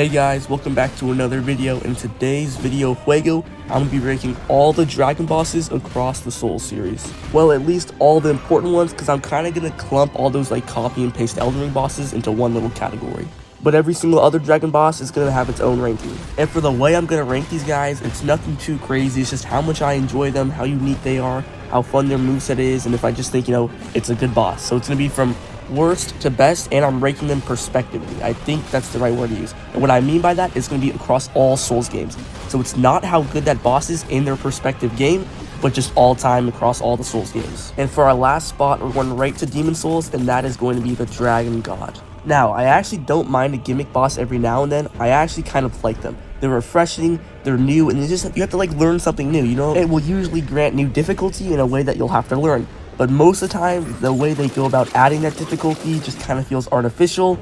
Hey guys, welcome back to another video. In today's video juego, I'm going to be ranking all the dragon bosses across the Soul series. Well, at least all the important ones, because I'm kind of going to clump all those like copy and paste Elden Ring bosses into one little category. But every single other dragon boss is going to have its own ranking. And for the way I'm going to rank these guys, it's nothing too crazy. It's just how much I enjoy them, how unique they are, how fun their moveset is, and if I just think, it's a good boss. So it's going to be from worst to best, and I'm ranking them prospectively. I think that's the right word to use. And what I mean by that is going to be across all Souls games. So it's not how good that boss is in their respective game, but just all time across all the Souls games. And for our last spot, we're going right to Demon Souls, and that is going to be the Dragon God. Now, I actually don't mind a gimmick boss every now and then. I actually kind of like them. They're refreshing, they're new, and you have to like learn something new, It will usually grant new difficulty in a way that you'll have to learn. But most of the time, the way they go about adding that difficulty just kind of feels artificial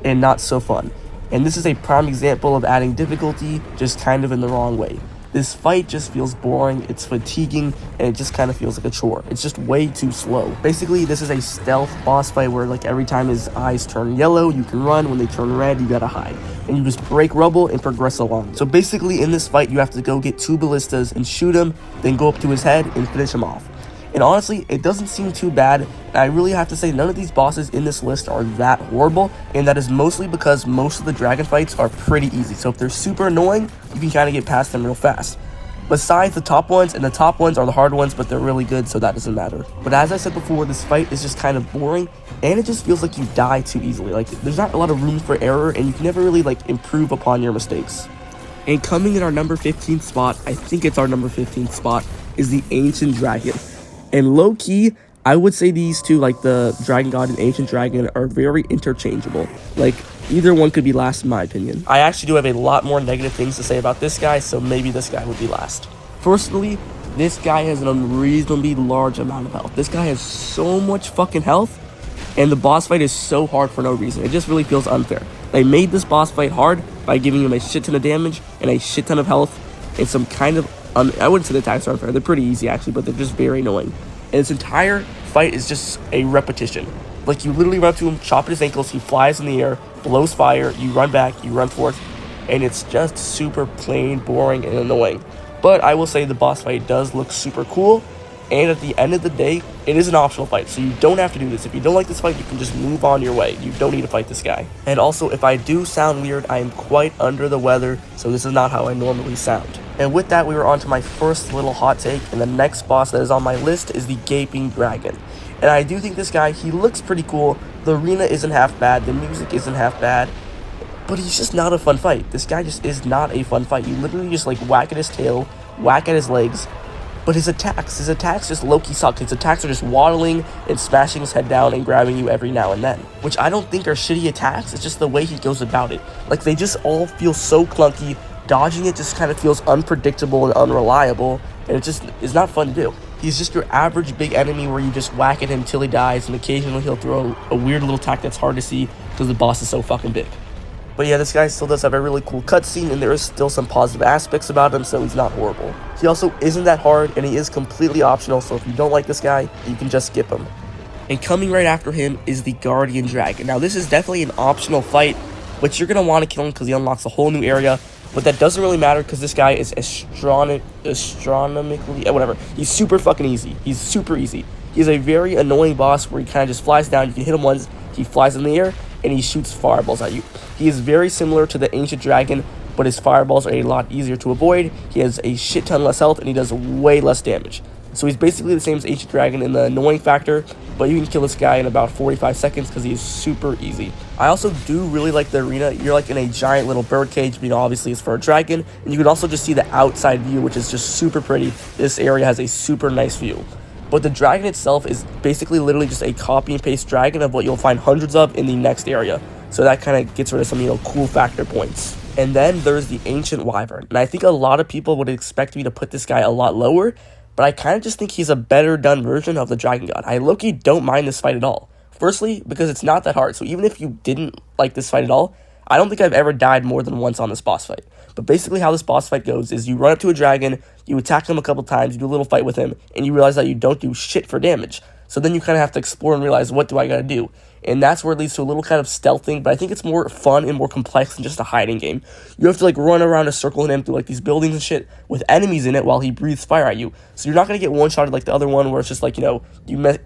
and not so fun. And this is a prime example of adding difficulty just kind of in the wrong way. This fight just feels boring, it's fatiguing, and it just kind of feels like a chore. It's just way too slow. Basically, this is a stealth boss fight where like every time his eyes turn yellow, you can run. When they turn red, you gotta hide. And you just break rubble and progress along. So basically, in this fight, you have to go get 2 ballistas and shoot him, then go up to his head and finish him off. And honestly, it doesn't seem too bad, and I really have to say none of these bosses in this list are that horrible, and that is mostly because most of the dragon fights are pretty easy. So if they're super annoying, you can kind of get past them real fast. Besides the top ones, and the top ones are the hard ones, but they're really good, so that doesn't matter. But as I said before, this fight is just kind of boring, and it just feels like you die too easily. Like, there's not a lot of room for error, and you can never really like improve upon your mistakes. And coming in our number 15 spot, I think it's our number 15 spot, is the Ancient Dragon. And low-key, I would say these two, like the Dragon God and Ancient Dragon, are very interchangeable. Like, either one could be last in my opinion. I actually do have a lot more negative things to say about this guy, so maybe this guy would be last. Firstly, this guy has an unreasonably large amount of health. This guy has so much fucking health, and the boss fight is so hard for no reason. It just really feels unfair. They made this boss fight hard by giving him a shit ton of damage and a shit ton of health and some kind of I wouldn't say the attacks are unfair. They're pretty easy, actually, but they're just very annoying. And this entire fight is just a repetition. Like, you literally run up to him, chop at his ankles, he flies in the air, blows fire, you run back, you run forth, and it's just super plain, boring, and annoying. But I will say the boss fight does look super cool, and at the end of the day, it is an optional fight, so you don't have to do this. If you don't like this fight, you can just move on your way. You don't need to fight this guy. And also, if I do sound weird, I am quite under the weather, so this is not how I normally sound. And with that, we were on to my first little hot take, and the next boss that is on my list is the Gaping Dragon. And I do think this guy, he looks pretty cool. The arena isn't half bad, the music isn't half bad, but he's just not a fun fight. This guy just is not a fun fight. You literally just like whack at his tail, whack at his legs, but his attacks just low-key suck. His attacks are just waddling and smashing his head down and grabbing you every now and then, which I don't think are shitty attacks. It's just the way he goes about it. Like, they just all feel so clunky. Dodging it just kind of feels unpredictable and unreliable, and it just is not fun to do. He's just your average big enemy where you just whack at him till he dies, and occasionally he'll throw a weird little attack that's hard to see because the boss is so fucking big. But yeah, this guy still does have a really cool cutscene, and there is still some positive aspects about him, so he's not horrible. He also isn't that hard, and he is completely optional, so if you don't like this guy, you can just skip him. And coming right after him is the Guardian Dragon. Now, this is definitely an optional fight, but you're going to want to kill him because he unlocks a whole new area. But that doesn't really matter because this guy is astronomically, whatever. He's super fucking easy. He's super easy. He's a very annoying boss where he kind of just flies down. You can hit him once, he flies in the air, and he shoots fireballs at you. He is very similar to the Ancient Dragon, but his fireballs are a lot easier to avoid. He has a shit ton less health, and he does way less damage. So he's basically the same as Ancient Dragon in the annoying factor, but you can kill this guy in about 45 seconds because he is super easy. I also do really like the arena. You're like in a giant little bird cage, but obviously it's for a dragon, and you can also just see the outside view, which is just super pretty. This area has a super nice view. But the dragon itself is basically literally just a copy and paste dragon of what you'll find hundreds of in the next area. So that kind of gets rid of some, cool factor points. And then there's the Ancient Wyvern, and I think a lot of people would expect me to put this guy a lot lower, but I kind of just think he's a better done version of the Dragon God. I low-key don't mind this fight at all. Firstly, because it's not that hard, so even if you didn't like this fight at all, I don't think I've ever died more than once on this boss fight. But basically how this boss fight goes is you run up to a dragon, you attack him a couple times, you do a little fight with him, and you realize that you don't do shit for damage. So then you kind of have to explore and realize, what do I gotta do? and that's where it leads to a little kind of stealthing, but I think it's more fun and more complex than just a hiding game. You have to like run around a circle in him through like these buildings and shit with enemies in it while he breathes fire at you. So you're not going to get one-shotted like the other one where it's just like, you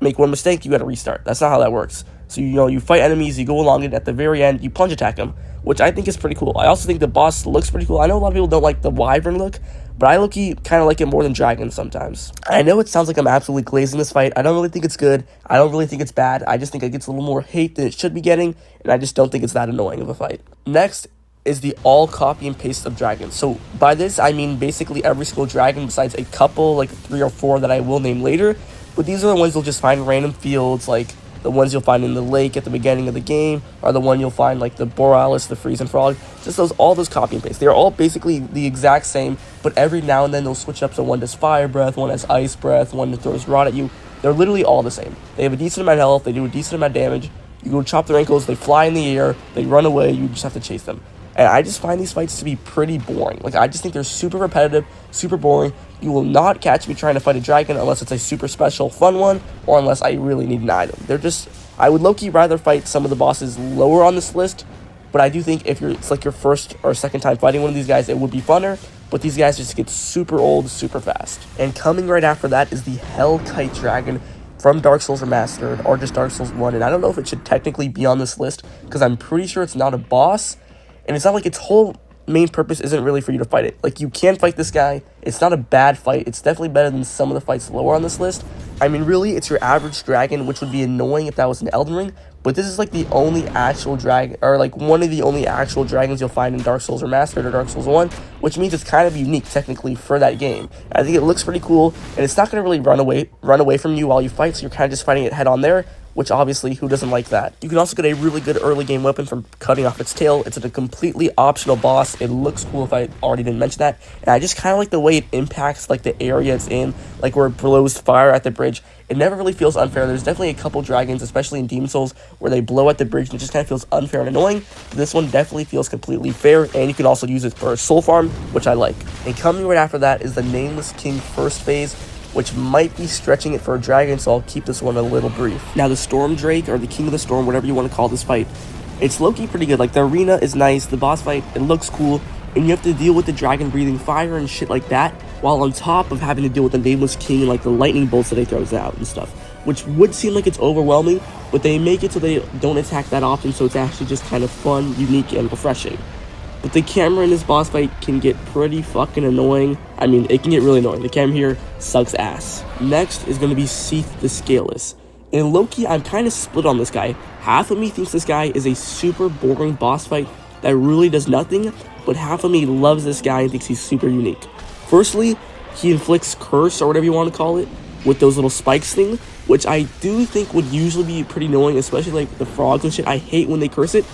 make one mistake, you got to restart. That's not how that works. So, you fight enemies, you go along it, at the very end, you plunge attack them, which I think is pretty cool. I also think the boss looks pretty cool. I know a lot of people don't like the Wyvern look, but I low-key kind of like it more than Dragon sometimes. I know it sounds like I'm absolutely glazing this fight. I don't really think it's good. I don't really think it's bad. I just think it gets a little more hate than it should be getting, and I just don't think it's that annoying of a fight. Next is the all copy and paste of dragons. So by this, I mean basically every single dragon besides a couple, like 3 or 4 that I will name later, but these are the ones you'll just find in random fields, like the ones you'll find in the lake at the beginning of the game, or the one you'll find like the Borealis, the Freezing Frog, just all those copy and paste. They're all basically the exact same, but every now and then they'll switch up, so one does fire breath, one has ice breath, one throws rod at you. They're literally all the same. They have a decent amount of health, they do a decent amount of damage, you go chop their ankles, they fly in the air, they run away, you just have to chase them. And I just find these fights to be pretty boring. Like, I just think they're super repetitive, super boring. You will not catch me trying to fight a dragon unless it's a super special fun one, or unless I really need an item. I would low-key rather fight some of the bosses lower on this list, but I do think if it's like your first or second time fighting one of these guys, it would be funner, but these guys just get super old super fast. And coming right after that is the Hell Kite Dragon from Dark Souls Remastered, or just Dark Souls 1, and I don't know if it should technically be on this list, because I'm pretty sure it's not a boss, and it's not like its whole main purpose isn't really for you to fight it. Like, you can fight this guy. It's not a bad fight. It's definitely better than some of the fights lower on this list. I mean, really, it's your average dragon, which would be annoying if that was an Elden Ring, but this is like the only actual dragon, or like one of the only actual dragons you'll find in Dark Souls Remastered or Dark Souls 1, which means it's kind of unique technically for that game. I think it looks pretty cool, and it's not going to really run away from you while you fight, so you're kind of just fighting it head on there, which obviously, who doesn't like that? You can also get a really good early game weapon from cutting off its tail. It's a completely optional boss. It looks cool if I already didn't mention that. And I just kind of like the way it impacts like the area it's in, like where it blows fire at the bridge. It never really feels unfair. There's definitely a couple dragons, especially in Demon Souls, where they blow at the bridge and it just kind of feels unfair and annoying. But this one definitely feels completely fair, and you can also use it for a soul farm, which I like. And coming right after that is the Nameless King first phase, which might be stretching it for a dragon, so I'll keep this one a little brief. Now, the Storm Drake, or the King of the Storm, whatever you want to call this fight, it's low-key pretty good. Like, the arena is nice, the boss fight, it looks cool, and you have to deal with the dragon breathing fire and shit like that, while on top of having to deal with the Nameless King and, like, the lightning bolts that he throws out and stuff, which would seem like it's overwhelming, but they make it so they don't attack that often, so it's actually just kind of fun, unique, and refreshing. But the camera in this boss fight can get pretty fucking annoying. I mean, it can get really annoying. The camera here sucks ass. Next is going to be Sethe Scalus. And low-key, I'm kind of split on this guy. Half of me thinks this guy is a super boring boss fight that really does nothing, but half of me loves this guy and thinks he's super unique. Firstly, he inflicts curse, or whatever you want to call it, with those little spikes thing, which I do think would usually be pretty annoying, especially like the frogs and shit. I hate when they curse it.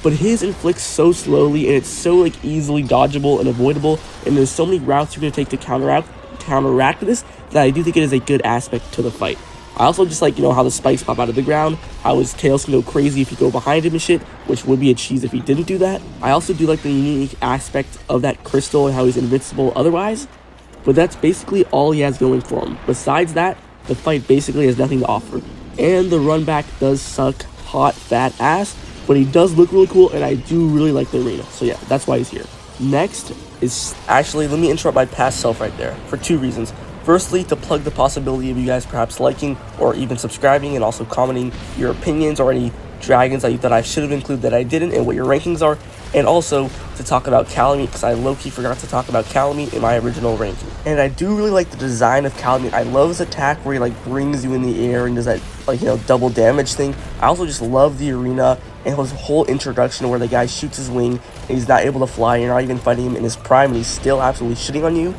But his inflicts so slowly, and it's so like easily dodgeable and avoidable, and there's so many routes you're going to take to counteract this, that I do think it is a good aspect to the fight. I also just like, how the spikes pop out of the ground, how his tails can go crazy if you go behind him and shit, which would be a cheese if he didn't do that. I also do like the unique aspect of that crystal and how he's invincible otherwise, but that's basically all he has going for him. Besides that, the fight basically has nothing to offer. And the run back does suck hot fat ass, but he does look really cool, and I do really like the arena. So yeah, that's why he's here. Next is, actually, let me interrupt my past self right there, for 2 reasons. Firstly, to plug the possibility of you guys perhaps liking or even subscribing and also commenting your opinions or any dragons that you thought I should have included that I didn't, and what your rankings are, and also to talk about Calamity, because I low-key forgot to talk about Calamity in my original ranking. And I do really like the design of Calamity. I love his attack where he like brings you in the air and does that like double damage thing. I also just love the arena and his whole introduction where the guy shoots his wing and he's not able to fly. You're not even fighting him in his prime and he's still absolutely shitting on you.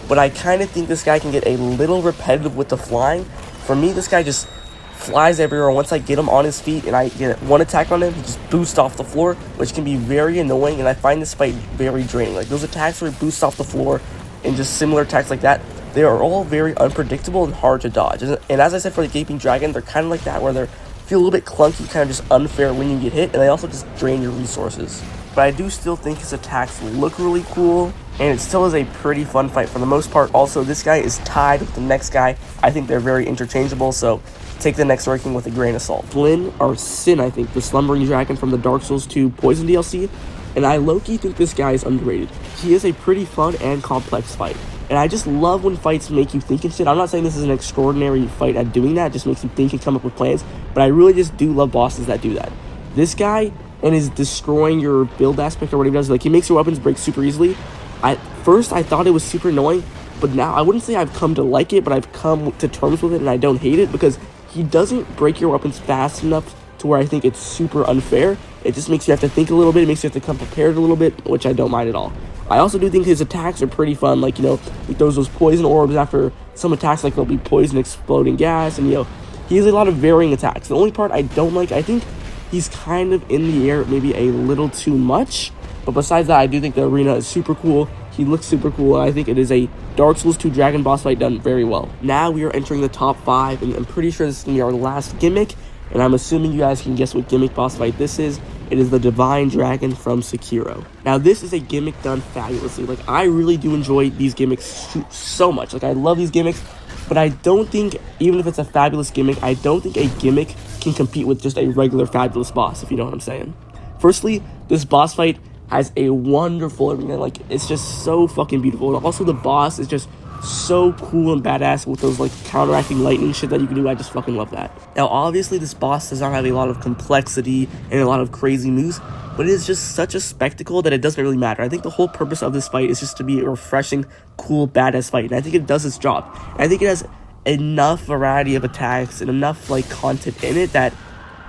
But I kind of think this guy can get a little repetitive with the flying. For me, this guy just flies everywhere. Once I get him on his feet and I get one attack on him, he just boosts off the floor, which can be very annoying, and I find this fight very draining. Like, those attacks where he boosts off the floor and just similar attacks like that, they are all very unpredictable and hard to dodge. And as I said, for the Gaping Dragon, they're kind of like that, where they feel a little bit clunky, kind of just unfair when you get hit, and they also just drain your resources. but I do still think his attacks look really cool, and it still is a pretty fun fight for the most part. Also, this guy is tied with the next guy. I think they're very interchangeable, so take the next ranking with a grain of salt. Flynn, or Sin, I think, the Slumbering Dragon from the Dark Souls 2 Poison DLC, and I low-key think this guy is underrated. He is a pretty fun and complex fight, and I just love when fights make you think and shit. I'm not saying this is an extraordinary fight at doing that, it just makes you think and come up with plans, but I really just do love bosses that do that. This guy, and his destroying your build aspect or whatever he does, like he makes your weapons break super easily. At first, I thought it was super annoying, but now I wouldn't say I've come to like it, but I've come to terms with it, and I don't hate it, because he doesn't break your weapons fast enough to where I think it's super unfair. It just makes you have to think a little bit, it makes you have to come prepared a little bit, which I don't mind at all. I also do think his attacks are pretty fun, like, you know, he throws those poison orbs after some attacks, like there'll be poison, exploding gas, and, you know, he has a lot of varying attacks. The only part I don't like, I think he's kind of in the air maybe a little too much, but besides that, I do think the arena is super cool. He looks super cool, and I think it is a Dark Souls 2 Dragon boss fight done very well. Now we are entering the top 5, and I'm pretty sure this is going to be our last gimmick, and I'm assuming you guys can guess what gimmick boss fight this is. It is the Divine Dragon from Sekiro. Now, this is a gimmick done fabulously. Like, I really do enjoy these gimmicks so much. Like, I love these gimmicks, but I don't think, even if it's a fabulous gimmick, I don't think a gimmick can compete with just a regular fabulous boss, if you know what I'm saying. Firstly, this boss fight has a wonderful arena. Like, it's just so fucking beautiful. And also, the boss is just so cool and badass with those, like, counteracting lightning shit that you can do. I just fucking love that. Now, obviously, this boss does not have a lot of complexity and a lot of crazy moves, but it is just such a spectacle that it doesn't really matter. I think the whole purpose of this fight is just to be a refreshing, cool, badass fight, and I think it does its job. And I think it has enough variety of attacks and enough, like, content in it that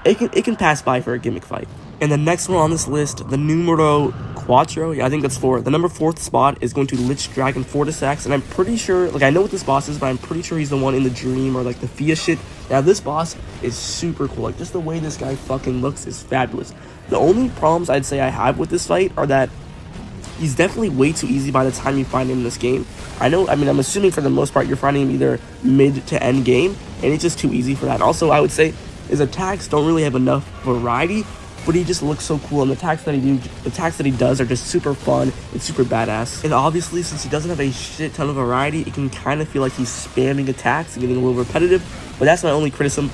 it can pass by for a gimmick fight. And the next one on this list, the numero quattro, yeah, I think that's 4. The number 4th spot is going to Lich Dragon Fortisax, and I'm pretty sure, like, I know what this boss is, but I'm pretty sure he's the one in the dream or, like, the Fia shit. Now, this boss is super cool. Like, just the way this guy fucking looks is fabulous. The only problems I'd say I have with this fight are that he's definitely way too easy by the time you find him in this game. I'm assuming for the most part you're finding him either mid to end game, and it's just too easy for that. Also, I would say his attacks don't really have enough variety, but he just looks so cool, and the attacks that he does are just super fun and super badass. And obviously, since he doesn't have a shit ton of variety, it can kind of feel like he's spamming attacks and getting a little repetitive, but that's my only criticism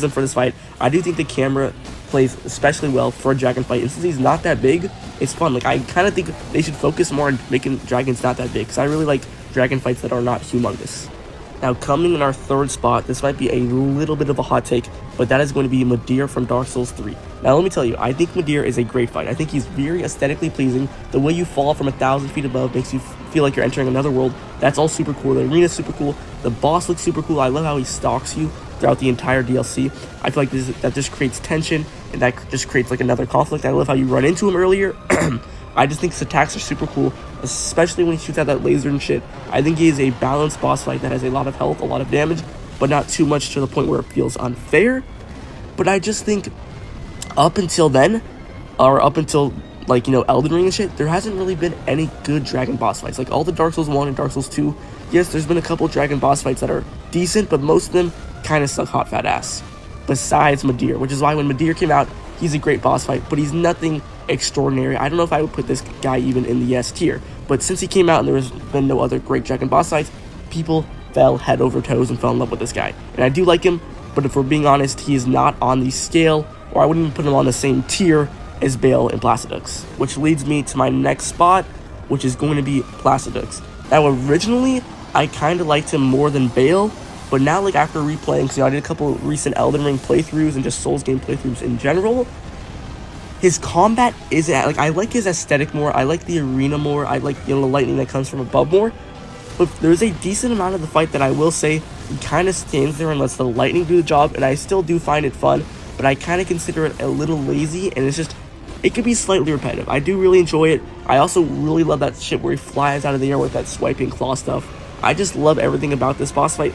for this fight. I do think the camera plays especially well for a dragon fight, and since he's not that big, it's fun. Like, I kind of think they should focus more on making dragons not that big, because I really like dragon fights that are not humongous. Now, coming in our 3rd spot, this might be a little bit of a hot take, but that is going to be Madir from Dark Souls 3. Now, let me tell you, I think Madir is a great fight. I think he's very aesthetically pleasing. The way you fall from 1,000 feet above makes you feel like you're entering another world. That's all super cool. The arena is super cool. The boss looks super cool. I love how he stalks you throughout the entire DLC. I feel like that just creates tension, and that just creates, like, another conflict. I love how you run into him earlier. I just think his attacks are super cool, especially when he shoots out that laser and shit. I think he is a balanced boss fight that has a lot of health, a lot of damage, but not too much to the point where it feels unfair. But I just think up until then, or up until, like, you know, Elden Ring and shit, there hasn't really been any good dragon boss fights. Like, all the Dark Souls 1 and Dark Souls 2, yes, there's been a couple dragon boss fights that are decent, but most of them kind of suck hot fat ass. Besides Madir, which is why when Madir came out, he's a great boss fight, but he's nothing extraordinary. I don't know if I would put this guy even in the S tier, but since he came out and there has been no other great dragon boss fights, people fell head over toes and fell in love with this guy. And I do like him, but if we're being honest, he is not on the scale, or I wouldn't even put him on the same tier as Bale and Placidox. Which leads me to my next spot, which is going to be Placidox. Now, originally, I kind of liked him more than Bale, but now, like, after replaying, because, you know, I did a couple recent Elden Ring playthroughs and just Souls game playthroughs in general, his combat is, like, I like his aesthetic more, I like the arena more, I like, you know, the lightning that comes from above more, but there's a decent amount of the fight that I will say he kind of stands there and lets the lightning do the job, and I still do find it fun, but I kind of consider it a little lazy, and it's just, it could be slightly repetitive. I do really enjoy it. I also really love that shit where he flies out of the air with that swiping claw stuff. I just love everything about this boss fight,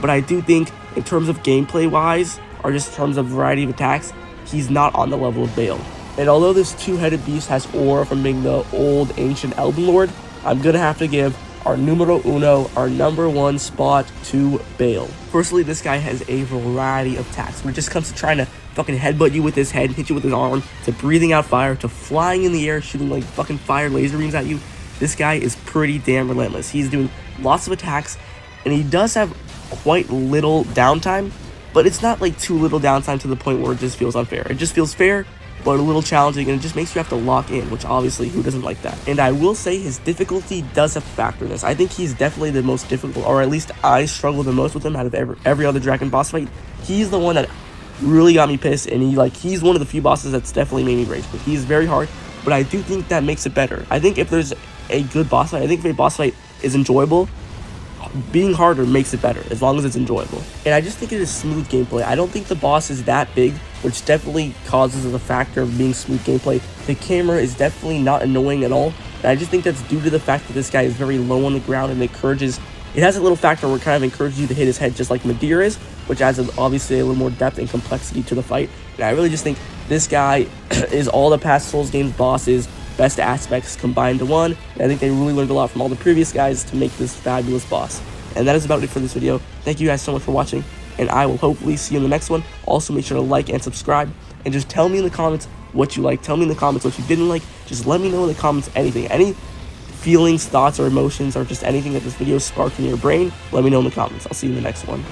but I do think, in terms of gameplay wise, or just in terms of variety of attacks, he's not on the level of Bale. And although this two-headed beast has aura from being the old ancient Elden Lord, I'm gonna have to give our numero uno, our number 1 spot, to Bale. Firstly, this guy has a variety of attacks when it just comes to trying to fucking headbutt you with his head, hit you with his arm, to breathing out fire, to flying in the air, shooting like fucking fire laser beams at you. This guy is pretty damn relentless. He's doing lots of attacks, and he does have quite little downtime, but it's not like too little downtime to the point where it just feels unfair. It just feels fair, but a little challenging, and it just makes you have to lock in, which obviously, who doesn't like that? And I will say his difficulty does have a factor in this. I think he's definitely the most difficult, or at least I struggle the most with him out of every other dragon boss fight. He's the one that really got me pissed, and he's one of the few bosses that's definitely made me rage. But he's very hard, but I do think that makes it better. I think if there's a good boss fight, I think if a boss fight is enjoyable, being harder makes it better, as long as it's enjoyable. And I just think it is smooth gameplay. I don't think the boss is that big, which definitely causes a factor of being smooth gameplay. The camera is definitely not annoying at all, and I just think that's due to the fact that this guy is very low on the ground, and it has a little factor where it kind of encourages you to hit his head just like Madir is, which adds obviously a little more depth and complexity to the fight. And I really just think this guy is all the past Souls games bosses' best aspects combined to one, and I think they really learned a lot from all the previous guys to make this fabulous boss. And that is about it for this video. Thank you guys so much for watching, and I will hopefully see you in the next one. Also, make sure to like and subscribe, and just tell me in the comments what you like. Tell me in the comments what you didn't like. Just let me know in the comments anything, any feelings, thoughts, or emotions, or just anything that this video sparked in your brain. Let me know in the comments. I'll see you in the next one.